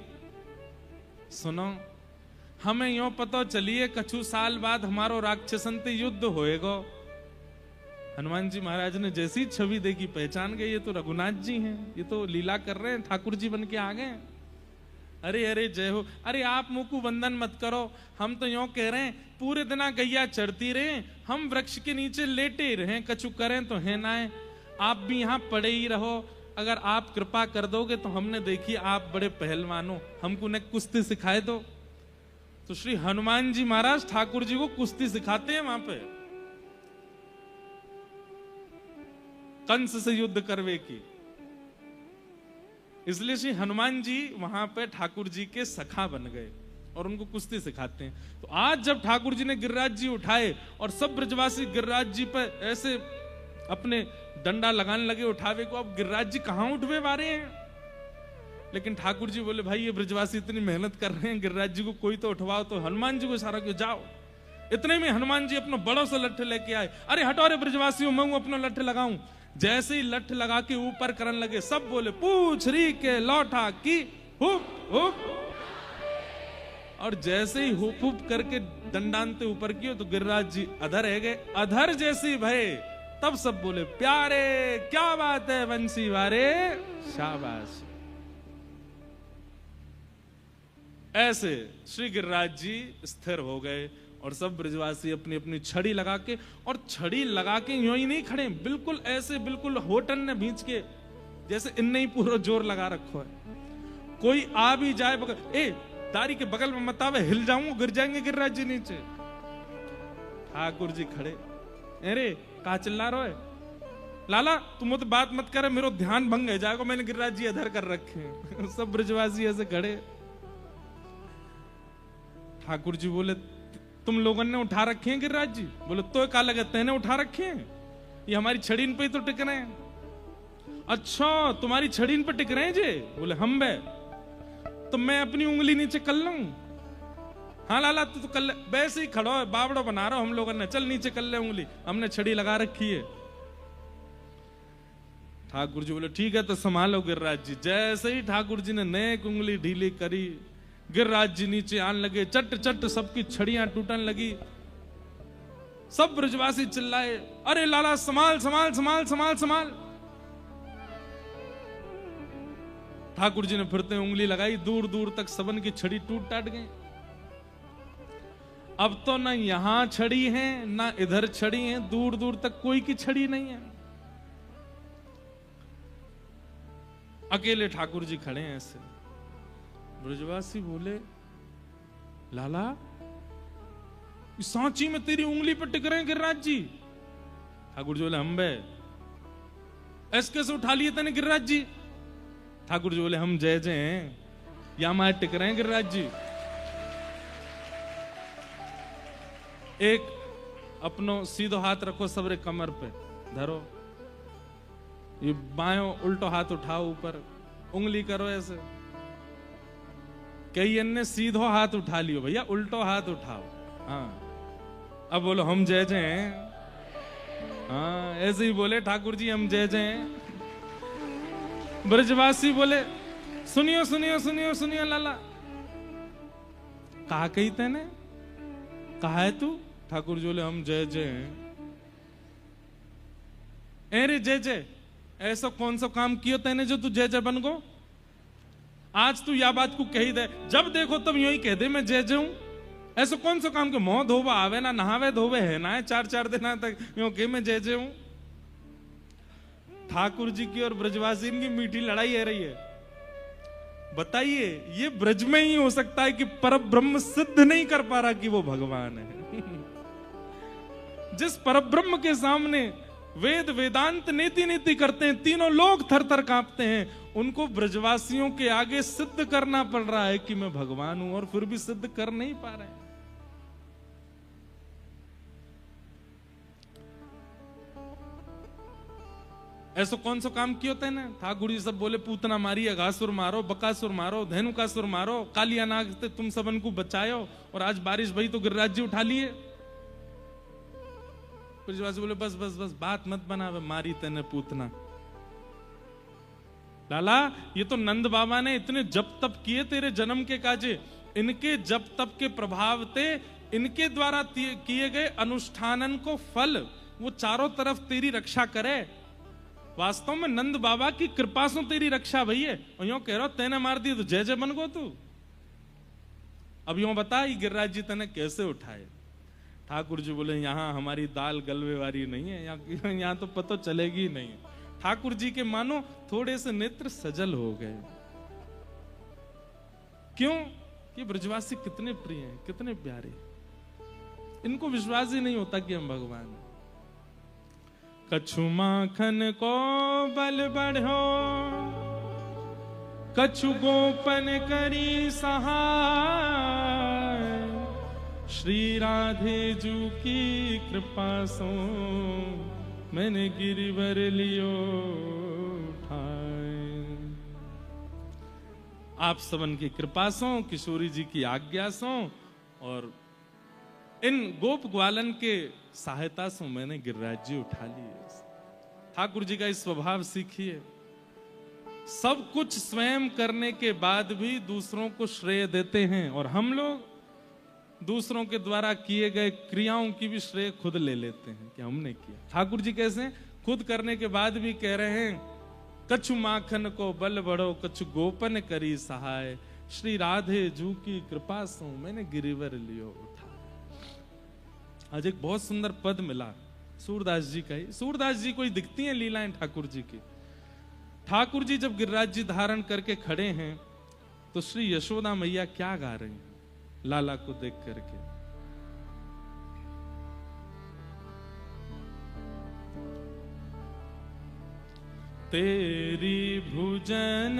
सुनो हमें यो पता चलिए कछु साल बाद हमारो राक्षसन ते युद्ध होएगो हनुमान जी महाराज ने जैसी छवि देखी पहचान गए, ये तो रघुनाथ जी हैं, ये तो लीला कर रहे हैं, ठाकुर जी बन के आ गए। अरे अरे जय हो, अरे आप मुंह को वंदन मत करो, हम तो यूं कह रहे हैं पूरे दिना गैया चढ़ती रहे, हम वृक्ष के नीचे लेटे ही रहे, कछु करें तो है ना है, आप भी यहाँ पड़े ही रहो। अगर आप कृपा कर दोगे तो हमने देखी आप बड़े पहलवान हो, हमको ने कुश्ती सिखाए दो। तो श्री हनुमान जी महाराज ठाकुर जी को कुश्ती सिखाते हैं वहां पे, कंस से युद्ध करवे की। इसलिए श्री हनुमान जी वहां पे ठाकुर जी के सखा बन गए और उनको कुश्ती सिखाते हैं। तो आज जब ठाकुर जी ने गिरिराज जी उठाए और सब ब्रजवासी गिरिराज जी पर ऐसे अपने डंडा लगाने लगे उठावे को, अब गिरिराज जी कहां उठवे वारे हैं। लेकिन ठाकुर जी बोले भाई ये ब्रजवासी इतनी मेहनत कर रहे हैं, गिरिराज जी को कोई तो उठवाओ। तो हनुमान जी को इशारा किया जाओ। इतने में हनुमान जी अपना बड़ों से लठ लेके आए। अरे हटो रे ब्रजवासियों, मैं अपना लठ लगाऊं। जैसे ही लठ लगा के ऊपर करने लगे, सब बोले पूछ री के लौटा की हुप हुप। और जैसे ही हुप हुप करके दंडानते ऊपर किए तो गिरिराज जी अधर है गए। अधर जैसी भय, तब सब बोले प्यारे क्या बात है बंसी वारे, शाबाश। ऐसे श्री गिरिराज जी स्थिर हो गए और सब ब्रजवासी अपनी अपनी छड़ी लगा के, और छड़ी लगा के यूं ही नहीं खड़े, बिल्कुल ऐसे, बिल्कुल होटन ने भींच के, जैसे इनने ही पूरा जोर लगा रखो है। कोई आ भी जाए बगल, ए दारी के बगल में मत आवे, हिल जाऊंगा, गिर जाएंगे गिरिराज जी नीचे। ठाकुर जी खड़े, अरे कहा चिल्ला रहे लाला, तुम तो बात मत करे, मेरा ध्यान भंग है जाएगा, मैंने गिरिराज जी अधर कर रखे हैं। सब ब्रजवासी ऐसे खड़े। ठाकुर जी बोले तुम लोगों ने उठा रखे हैं गिरिराज जी? बोले तो क्या लगे तेने उठा रखे हैं, ये हमारी छड़ीन पे ही तो टिक रहे हैं। अच्छा तुम्हारी छड़ीन पे टिक रहे हैं जी? बोले हम बे, तो मैं अपनी उंगली नीचे कर लूं? हाँ लाला तू तो कर ले, वैसे ही खड़ो है, बावड़ो बना रहा हम लोगों ने, चल नीचे कर ले उंगली, हमने छड़ी लगा रखी है। ठाकुर जी बोले ठीक है तो संभालो गिरिराज जी। जैसे ही ठाकुर जी ने नेक उंगली ढीली करी, गिरिराज जी नीचे आने लगे, चट चट सबकी छड़ियां टूटने लगी। सब ब्रजवासी चिल्लाए अरे लाला संभाल संभाल संभाल संभाल संभाल। ठाकुर जी ने फिरते उंगली लगाई, दूर दूर तक सबन की छड़ी टूट टाट गई। अब तो ना यहां छड़ी है ना इधर छड़ी है, दूर दूर तक कोई की छड़ी नहीं है। अकेले ठाकुर जी खड़े हैं ऐसे। ब्रजवासी बोले लाला सांची में तेरी उंगली पर टिक रहे हैं गिरिराज जी। ठाकुर जी बोले हम बे, ऐसे कैसे उठा लिए तेने गिरिराज जी? ठाकुर जी बोले हम जय जय हैं, या मार टिक रहे हैं गिरिराज जी। एक अपनो सीधो हाथ रखो सबरे कमर पे धरो, ये बायों उल्टो हाथ उठाओ ऊपर, उंगली करो ऐसे। कई अन्य सीधो हाथ उठा लियो भैया, उल्टो हाथ उठाओ। हाँ अब बोलो हम जय जय हैं। हाँ ऐसे ही बोले ठाकुर जी हम जय जय हैं। ब्रजवासी बोले सुनियो सुनियो सुनियो सुनियो लाला। कहा कही तेने, कहा है तू? ठाकुर जी बोले हम जय जय हैं। अरे जय जय, ऐसा कौन सा काम किया तेने जो तू जय जय बन गो? आज तू या बात को कही दे, जब देखो तब यूं ही कह दे मैं जय जय हूं। ऐसा कौन सा काम के मोह धोबा आवे ना नहावे धोवे है ना, 4-4 दिन तक यूं कह मैं जय जय हूं। ठाकुर जी की और ब्रजवासी की मीठी लड़ाई है रही है। बताइए ये ब्रज में ही हो सकता है कि परब्रह्म सिद्ध नहीं कर पा रहा कि वो भगवान है। जिस परब्रह्म के सामने वेद वेदांत नीति नीति करते हैं, तीनों लोग थर थर कांपते हैं, उनको ब्रजवासियों के आगे सिद्ध करना पड़ रहा है कि मैं भगवान हूं, और फिर भी सिद्ध कर नहीं पा रहे हैं। ऐसा कौन सा काम किया होता है ना? ठाकुर जी सब बोले पूतना मारी, अघासुर मारो, बकासुर मारो, धेनुकासुर मारो, कालिया नाग से तुम सबन को बचायो, और आज बारिश भई तो गिरिराज जी उठा लिए। ब्रजवासी बोले बस बस बस बात मत बना, मारी तेने पूतना। लाला ये तो नंद बाबा ने इतने जप तप किए तेरे जन्म के काजे, इनके जप तप के प्रभाव थे, इनके द्वारा किए गए अनुष्ठानन को फल वो चारों तरफ तेरी रक्षा करे। वास्तव में नंद बाबा की कृपा से तेरी रक्षा भई है। और यूं कह रहा तेने मार दी तो जय जय बन गो तू। अब यूं बता ये गिरिराज जी तने कैसे उठाए। ठाकुर जी बोले यहाँ हमारी दाल गलवे वाली नहीं है, यहाँ तो पता चलेगी ही नहीं। ठाकुर जी के मानो थोड़े से नेत्र सजल हो गए। क्यों? कि ब्रजवासी कितने प्रिय हैं, कितने प्यारे। इनको विश्वास ही नहीं होता कि हम भगवान हैं। कछु माखन को बल बढ़ो, कछु गोपन करी सहाय, श्री राधे जू की कृपा सो मैंने गिरिवर लियो ठाय। आप सबन की कृपा सो, किशोरी जी की आज्ञा सो और इन गोप ग्वालन के सहायता से मैंने गिरिराज जी उठा लिए। ठाकुर जी का इस स्वभाव सीखिए। सब कुछ स्वयं करने के बाद भी दूसरों को श्रेय देते हैं, और हम लोग दूसरों के द्वारा किए गए क्रियाओं की भी श्रेय खुद ले लेते हैं कि हमने किया। ठाकुर जी कैसे खुद करने के बाद भी कह रहे हैं, कछु माखन को बल बढ़ो, कछु गोपन करी सहाय, श्री राधे जू की कृपा से मैंने गिरिवर लियो उठा। आज एक बहुत सुंदर पद मिला सूरदास जी का ही। सूरदास जी को ही दिखती हैं लीलाएं ठाकुर जी की। ठाकुर जी जब गिरिराज जी धारण करके खड़े हैं तो श्री यशोदा मैया क्या गा रही हैं लाला को देख करके। तेरी भुजन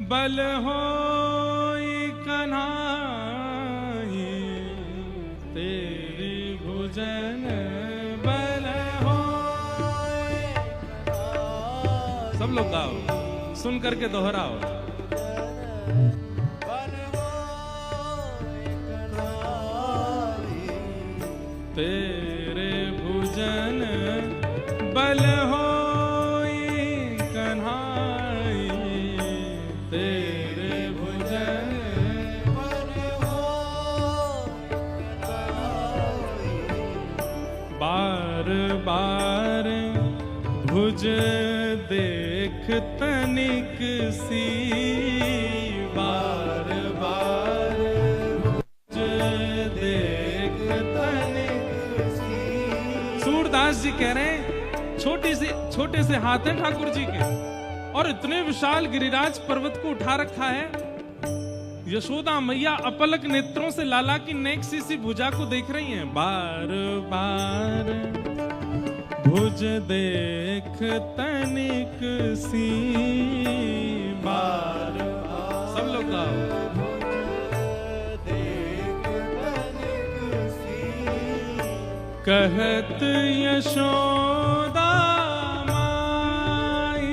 बल होई कन्हाई, तेरी भुजन बल होई। सब लोग गाओ, सुन करके दोहराओ। तेरे भुजन बल होई कन्हाई, तेरे भुजन बल होई कन्हाई। बार बार भुज देख तनिक सी, बार बार भुज देख तनिक सी। सूरदास जी कह रहे हैं छोटे से हाथ हैं ठाकुर जी के, और इतने विशाल गिरिराज पर्वत को उठा रखा है। यशोदा मैया अपलक नेत्रों से लाला की नेक सी भुजा को देख रही हैं। बार बार भुज देख तनिक सी, बार सब लोग गाओ। कहत यशोदा माई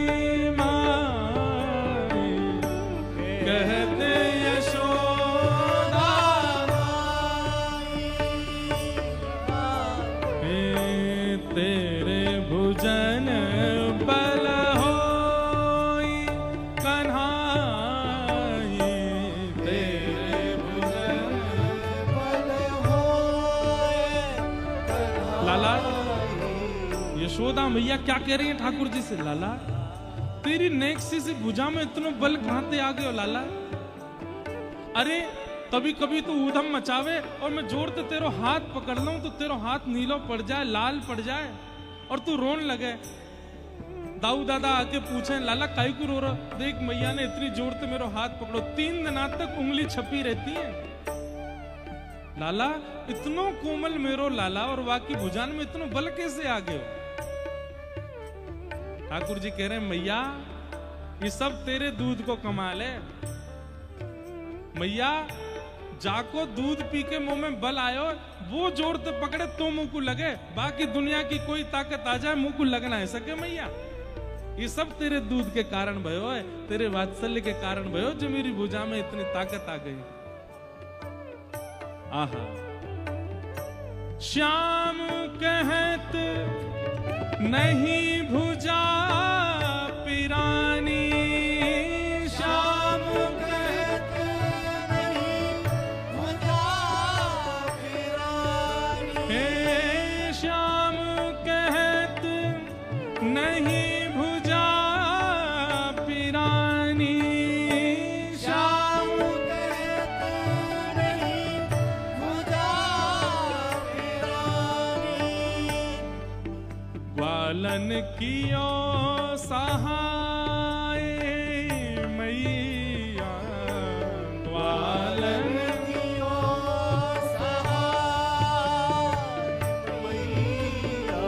माई, कहत यशोदा माई माई, तेरे भुजन बल होई कन्हाई, तेरे भुजन बल होई कन्हाई। लाला यशोदा मैया क्या कह रही है ठाकुर जी से? लाला तेरी नेक सी भुजा में इतना बल कहां से आ गए हो लाला? अरे कभी कभी तो ऊधम मचावे और मैं जोर से तेरो हाथ पकड़ लूं तो तेरो हाथ नीलो पड़ जाए, लाल पड़ जाए और तू रोन लगे। दाऊ दादा आके पूछे लाला काहे को रो रहा? देख मैया ने इतनी जोर से मेरो हाथ पकड़ो, 3 दिन तक उंगली छपी रहती है। लाला इतनो कोमल मेरो लाला, और वाकी भुजान में इतनो बल कैसे आ गए? ठाकुर जी कह रहे हैं मैया ये सब तेरे दूध को कमाल है। मैया जाको दूध पी के मुंह में बल आयो, वो जोर से पकड़े तो मुंह को लगे, बाकी दुनिया की कोई ताकत आ जाए मुंह को लगना है सके मैया। ये सब तेरे दूध के कारण भयो है, तेरे वात्सल्य के कारण भयो जो मेरी भुजा में इतनी ताकत आ गई। आहा श्याम कहत नहीं भुजा पिरानी, श्याम कहत नहीं भुजा पिरानी, हे श्याम फिरानी श्याम कहत नहीं भुजा फिरानी। ग्वालन कियो सहाय मैया ग्वालन कियो सहाय मैया।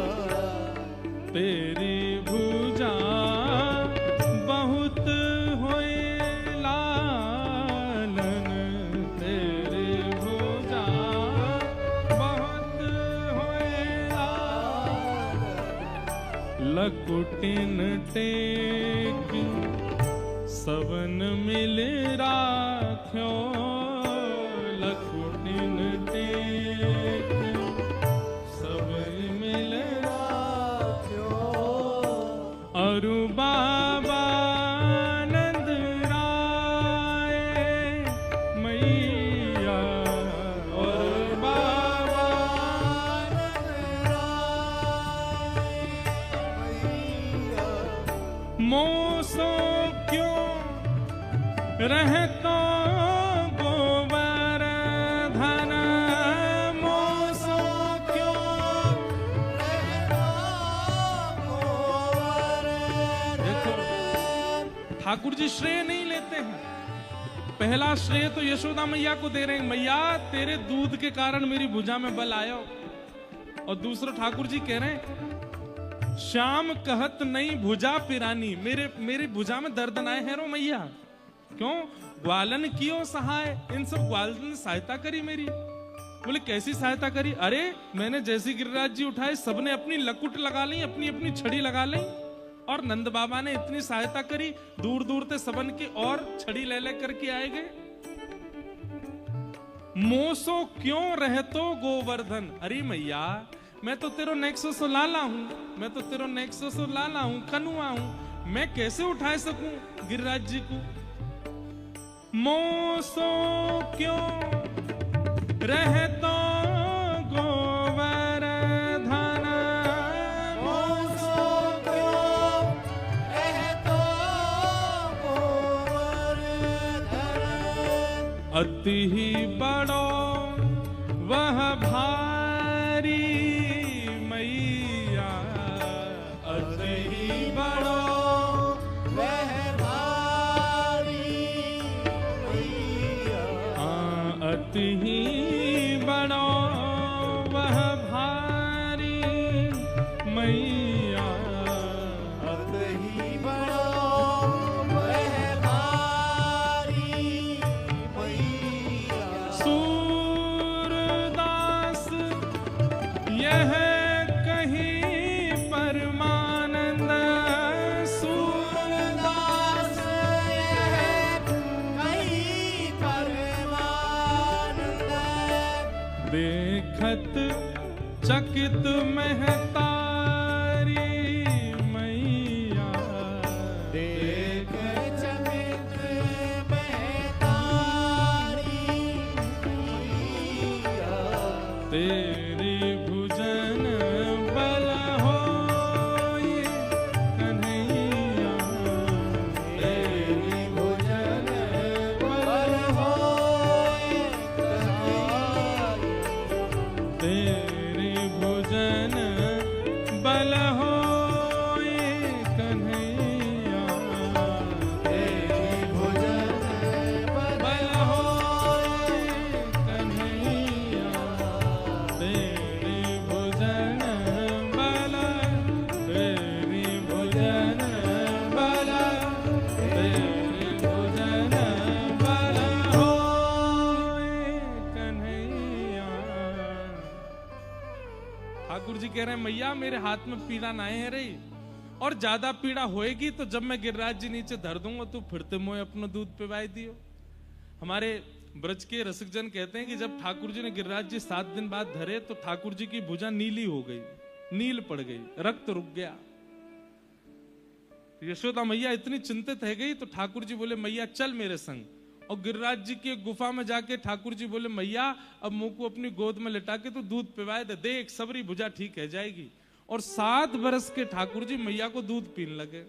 तेरी भुजा बहुत होए लालन तेरी भुजा बहुत होए लालन। लकुटिन टेकी सबन मिल राख्यो लकुटिन टेकी सबन मिल अरु बाबा नंद राय मैया और बाबा मोसो क्यों रहतो गोवर्धन मोसो क्यों देखो ठाकुर जी श्रेय नहीं लेते हैं। पहला श्रेय तो यशोदा मैया को दे रहे हैं, मैया तेरे दूध के कारण मेरी भुजा में बल आयो। और दूसरा ठाकुर जी कह रहे हैं श्याम कहत नहीं भुजा पिरानी मेरे भुजा में दर्द आए है रो मैया। क्यों? ग्वालन कियो सहाय, इन सब ग्वालन ने सहायता करी मेरी। बोले कैसी सहायता करी? अरे मैंने जैसी गिरिराज जी उठाए सबने अपनी लकुट लगा ली, अपनी अपनी छड़ी लगा ली। और नंद बाबा ने इतनी सहायता करी, दूर दूर से सबन की और छड़ी ले ले करके आए गए। मोसो क्यों रहतो गोवर्धन, अरे मैया मैं तो तेरो नेक्सस लाला हूं, मैं तो तेरो नेक्सस लाला हूं, कनुआ हूं, मैं कैसे उठा सकूं गिरिराज जी को। मोसो क्यों रहतो गोवर्धन मोसो क्यों रहतो गोवर्धन। अति ही बड़ो वह भारी मैया अति ही बड़ो वह भारी मैया। अति ही बड़ो वह भारी मैया अत ही बड़ो वह भारी मैया। सूरदास यह कहीं परमानंद सूरदास यह कहीं परमानंद। देखत चकित महतारी मैया देख चकित महतारी मैया। तेरी भुजन बल होए कन्हैया तेरी भुजन बल होए कन्हैया। तेरी भुजन बल होए कन्हैया तेरी भुजन बल होए कन्हैया तेरी भुजन बल तेरी भुजन बल तेरी भुजन बल होए कन्हैया। ठाकुर जी कह रहे हैं मैया मेरे हाथ में पीड़ा ना है रही, और ज्यादा पीड़ा होएगी तो जब मैं गिरिराज जी नीचे धर दूंगा तो फिर ते मोए अपना दूध पिवाई दियो। हमारे ब्रज के रसिकजन कहते हैं कि जब ठाकुर जी ने गिरिराज जी 7 दिन बाद धरे तो ठाकुर जी की भुजा नीली हो गई, नील पड़ गई, रक्त रुक गया। यशोदा मैया इतनी चिंतित है गई तो ठाकुर जी बोले मैया चल मेरे संग। और गिरिराज जी की गुफा में जाके ठाकुर जी बोले मैया अब मुंह को अपनी गोद में लिटा के तो दूध पिवाए दे, देख सबरी भुजा ठीक है जाएगी। और 7 बरस के ठाकुर जी मैया को दूध पीने लगे।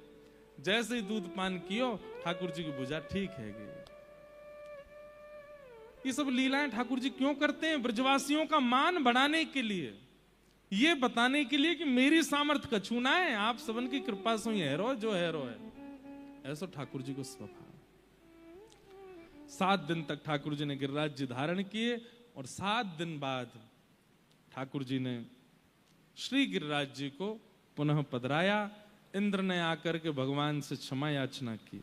जैसे ही दूध पान कियो ठाकुर जी की भुजा ठीक है। ये सब लीलाएं ठाकुर जी क्यों करते हैं? ब्रजवासियों का मान बढ़ाने के लिए, ये बताने के लिए कि मेरी सामर्थ कछु ना है, आप सबन की कृपा से ये हैरो जो हैरो है। ऐसा ठाकुर जी को स्वभाव। 7 दिन तक ठाकुर जी ने गिरिराज जी धारण किए और 7 दिन बाद ठाकुर जी ने श्री गिरिराज जी को पुनः पधराया। इंद्र ने आकर के भगवान से क्षमा याचना की।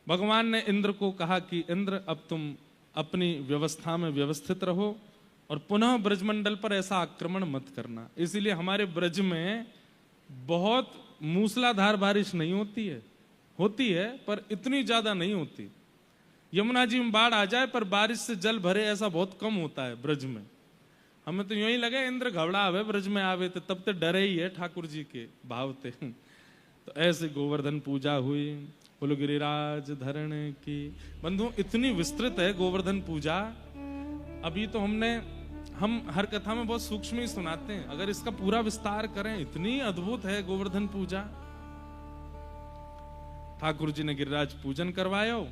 भगवान ने इंद्र को कहा कि इंद्र अब तुम अपनी व्यवस्था में व्यवस्थित रहो और पुनः ब्रजमंडल पर ऐसा आक्रमण मत करना। इसीलिए हमारे ब्रज में बहुत मूसलाधार बारिश नहीं होती है पर इतनी ज्यादा नहीं होती। यमुना जी में बाढ़ आ जाए पर बारिश से जल भरे ऐसा बहुत कम होता है ब्रज में। हमें तो यूं ही लगे इंद्र घबरा आवे ब्रज में आवे तो तब तो डरे ही है ठाकुर जी के भाव थे। तो ऐसे गोवर्धन पूजा हुई, बोलो गिरिराज धरण की। बंधु इतनी विस्तृत है गोवर्धन पूजा। अभी तो हम हर कथा में बहुत सूक्ष्म ही सुनाते हैं, अगर इसका पूरा विस्तार करें इतनी अद्भुत है गोवर्धन पूजा। ठाकुर जी ने गिरिराज पूजन करवायो।